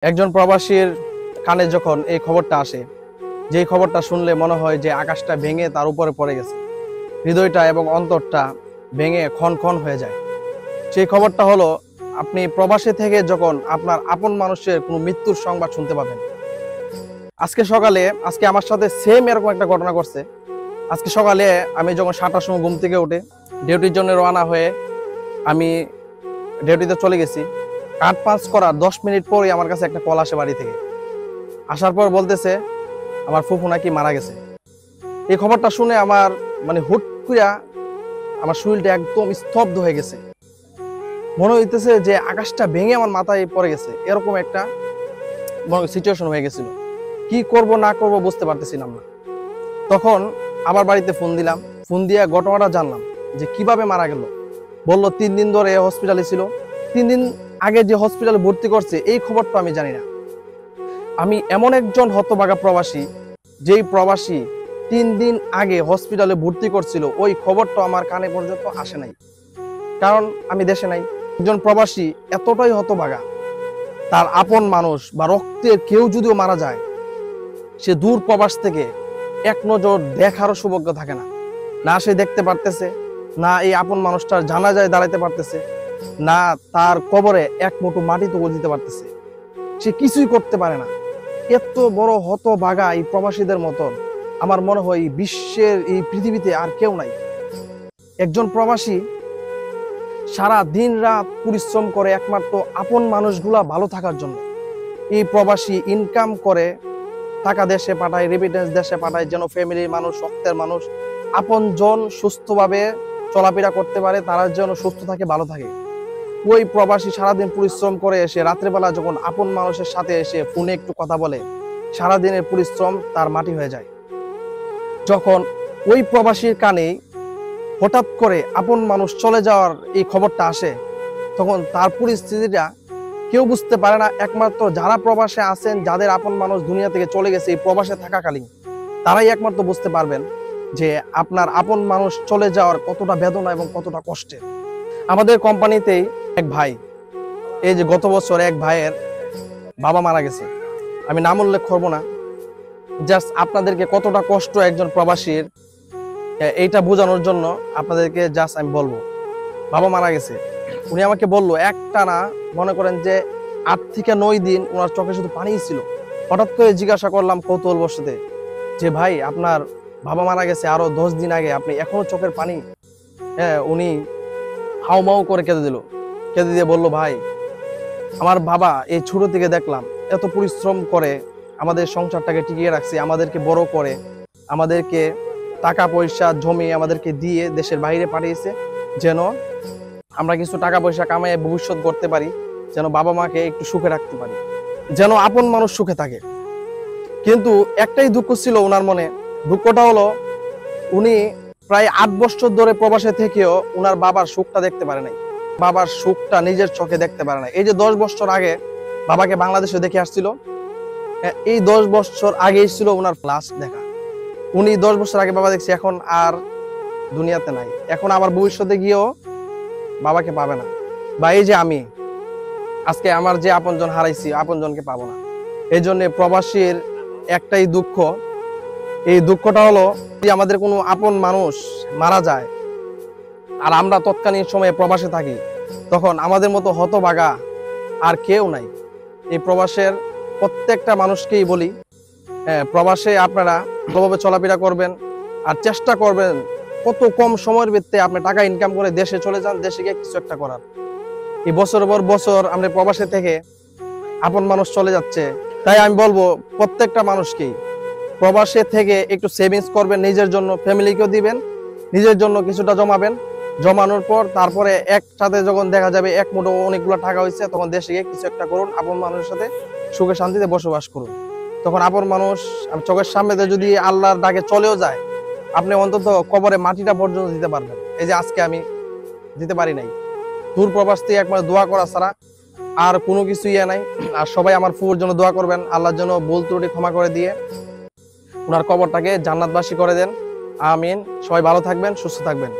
একজন প্রবাসীর কানে যখন এই খবরটা আসে, যেই খবরটা শুনলে মনে হয় যে আকাশটা ভেঙে তার উপরে পড়ে গেছে, হৃদয়টা এবং অন্তরটা ভেঙে ক্ষণ ক্ষণ হয়ে যায়। সেই খবরটা হলো, আপনি প্রবাসী থেকে যখন আপনার আপন মানুষের কোনো মৃত্যুর সংবাদ শুনতে পাবেন। আজকে আমার সাথে সেম এরকম একটা ঘটনা ঘটছে। আজকে সকালে আমি যখন 7টার সময় ঘুম থেকে উঠে ডিউটির জন্য রওনা হয়ে আমি ডিউটিতে চলে গেছি, কাট পাঁচ করার 10 মিনিট পরেই আমার কাছে একটা কল আসে বাড়ি থেকে। আসার পর বলতেছে আমার ফুফু নাকি মারা গেছে। এই খবরটা শুনে আমার হুট কইরা আমার শরীরটা একদম স্তব্ধ হয়ে গেছে। মনে হইতেছে যে আকাশটা ভেঙে আমার মাথায় পড়ে গেছে, এরকম একটা সিচুয়েশন হয়ে গেছিল। কি করব না করব বুঝতে পারতেছিলাম না। তখন আবার বাড়িতে ফোন দিলাম, ফোন দিয়ে ঘটনাটা জানলাম যে কিভাবে মারা গেল। বলল 3 দিন ধরে হসপিটালে ছিল, 3 দিন আগে যে হসপিটালে ভর্তি করছে এই খবরটা আমি জানি না। আমি এমন একজন হতভাগা প্রবাসী, যেই প্রবাসী 3 দিন আগে হসপিটালে ভর্তি করছিল, ওই খবরটা আমার কানে পর্যন্ত আসে নাই, কারণ আমি দেশে নাই। একজন প্রবাসী এতটাই হতভাগা, তার আপন মানুষ বা রক্তের কেউ যদিও মারা যায়, সে দূর প্রবাস থেকে এক নজর দেখারও সৌভাগ্য থাকে না। না সে দেখতে পারতেছে, না এই আপন মানুষটার জানাজায় দাঁড়াইতে পারতেছে, না তার কবরে এক মুঠো মাটি তুলে দিতে পারতেছে। সে কিছুই করতে পারে না। এত বড় হতভাগা এই প্রবাসীদের মতন আমার মনে হয় বিশ্বের এই পৃথিবীতে আর কেউ নাই। একজন প্রবাসী সারা দিন রাত পরিশ্রম করে একমাত্র আপন মানুষগুলা ভালো থাকার জন্য। এই প্রবাসী ইনকাম করে টাকা দেশে পাঠায়, রেমিটেন্স দেশে পাঠায়, যেন ফ্যামিলির মানুষ, রক্তের মানুষ, আপন জন সুস্থভাবে চলাফেরা করতে পারে, তারা যেন সুস্থ থাকে, ভালো থাকে। ওই প্রবাসী সারাদিন পরিশ্রম করে এসে রাত্রেবেলা যখন আপন মানুষের সাথে এসে ফোনে একটু কথা বলে, সারাদিনের পরিশ্রম তার মাটি হয়ে যায়। যখন ওই প্রবাসীর কানে হঠাৎ করে আপন মানুষ চলে যাওয়ার এই খবরটা আসে, তখন তার পরিস্থিতিটা কেউ বুঝতে পারে না। একমাত্র যারা প্রবাসে আছেন, যাদের আপন মানুষ দুনিয়া থেকে চলে গেছে এই প্রবাসে থাকাকালীন, তারাই একমাত্র বুঝতে পারবেন যে আপনার আপন মানুষ চলে যাওয়ার কতটা বেদনা এবং কতটা কষ্টের। আমাদের কোম্পানিতেই এক ভাই, এই যে গত বছর এক ভাইয়ের বাবা মারা গেছে, আমি নাম উল্লেখ করবো না, জাস্ট আপনাদেরকে কতটা কষ্ট একজন প্রবাসীর এইটা বোঝানোর জন্য আপনাদেরকে জাস্ট আমি বলবো। বাবা মারা গেছে, উনি আমাকে বললো একটানা মনে করেন যে 8 থেকে 9 দিন ওনার চোখে শুধু পানিই ছিল। হঠাৎ করে জিজ্ঞাসা করলাম কৌতূহল বশতে যে ভাই, আপনার বাবা মারা গেছে আরো 10 দিন আগে, আপনি এখনো চোখের পানি? উনি হাউমাউ করে কেঁদে দিল। কেঁদে দিয়ে বলল, ভাই আমার বাবা এই ছোট থেকে দেখলাম এত পরিশ্রম করে আমাদের সংসারটাকে টিকিয়ে রাখছে, আমাদেরকে বড় করে, আমাদেরকে টাকা পয়সা জমিয়ে আমাদেরকে দিয়ে দেশের বাইরে পাঠিয়েছে, যেন আমরা কিছু টাকা পয়সা কামাই ভবিষ্যৎ করতে পারি, যেন বাবা মাকে একটু সুখে রাখতে পারি, যেন আপন মানুষ সুখে থাকে। কিন্তু একটাই দুঃখ ছিল ওনার মনে। দুঃখটা হলো, উনি প্রায় 8 বছর ধরে প্রবাসে থেকেও ওনার বাবার সুখটা দেখতে পারে নাই, বাবার সুখটা নিজের চোখে দেখতে পারে নাই। এই যে 10 বছর আগে বাবাকে বাংলাদেশে দেখে আসছিল, এই 10 বছর আগেই ছিল ওনার লাস্ট দেখা। উনি 10 বছর আগে বাবা দেখছে, এখন আর দুনিয়াতে নাই, এখন আবার ভবিষ্যতে গিয়েও বাবাকে পাবে না। বা এই যে আমি আজকে আমার যে আপনজন হারাইছি, আপনজনকে পাবো না। এই জন্য প্রবাসীর একটাই দুঃখ, এই দুঃখটা হলো যে আমাদের কোনো আপন মানুষ মারা যায় আর আমরা তৎকালীন সময়ে প্রবাসে থাকি, তখন আমাদের মতো হতভাগা আর কেউ নাই। এই প্রবাসের প্রত্যেকটা মানুষকেই বলি, প্রবাসে আপনারা ভালোভাবে চলাফেরা করবেন, আর চেষ্টা করবেন কত কম সময়ের ভিত্তিতে আপনি টাকা ইনকাম করে দেশে চলে যান, দেশে গিয়ে কিছু একটা করার। এই বছর পর বছর আমরা প্রবাসে থেকে আপন মানুষ চলে যাচ্ছে, তাই আমি বলবো প্রত্যেকটা মানুষকেই প্রবাসে থেকে একটু সেভিংস করবেন, নিজের জন্য, ফ্যামিলিকেও দিবেন, নিজের জন্য কিছুটা জমাবেন। জমানোর পর তারপরে একসাথে যখন দেখা যাবে এক মুঠো অনেকগুলো টাকা হয়েছে, তখন দেশে গিয়ে কিছু একটা করুন, আপন মানুষের সাথে সুখে শান্তিতে বসবাস করুন। তখন আপন মানুষ চোখের সামনে যদি আল্লাহর ডাকে চলেও যায়, আপনি অন্তত কবরে মাটিটা পর্যন্ত দিতে পারবেন। এই যে আজকে আমি দিতে পারি নাই, দূর প্রবাস থেকে একমাত্র দোয়া করা ছাড়া আর কোনো কিছু নাই। আর সবাই আমার ফুফুর জন্য দোয়া করবেন, আল্লাহর জন্য ভুল ত্রুটি ক্ষমা করে দিয়ে ওনার কবরটাকে জান্নাতবাসী করে দেন। আমিন। সবাই ভালো থাকবেন, সুস্থ থাকবেন।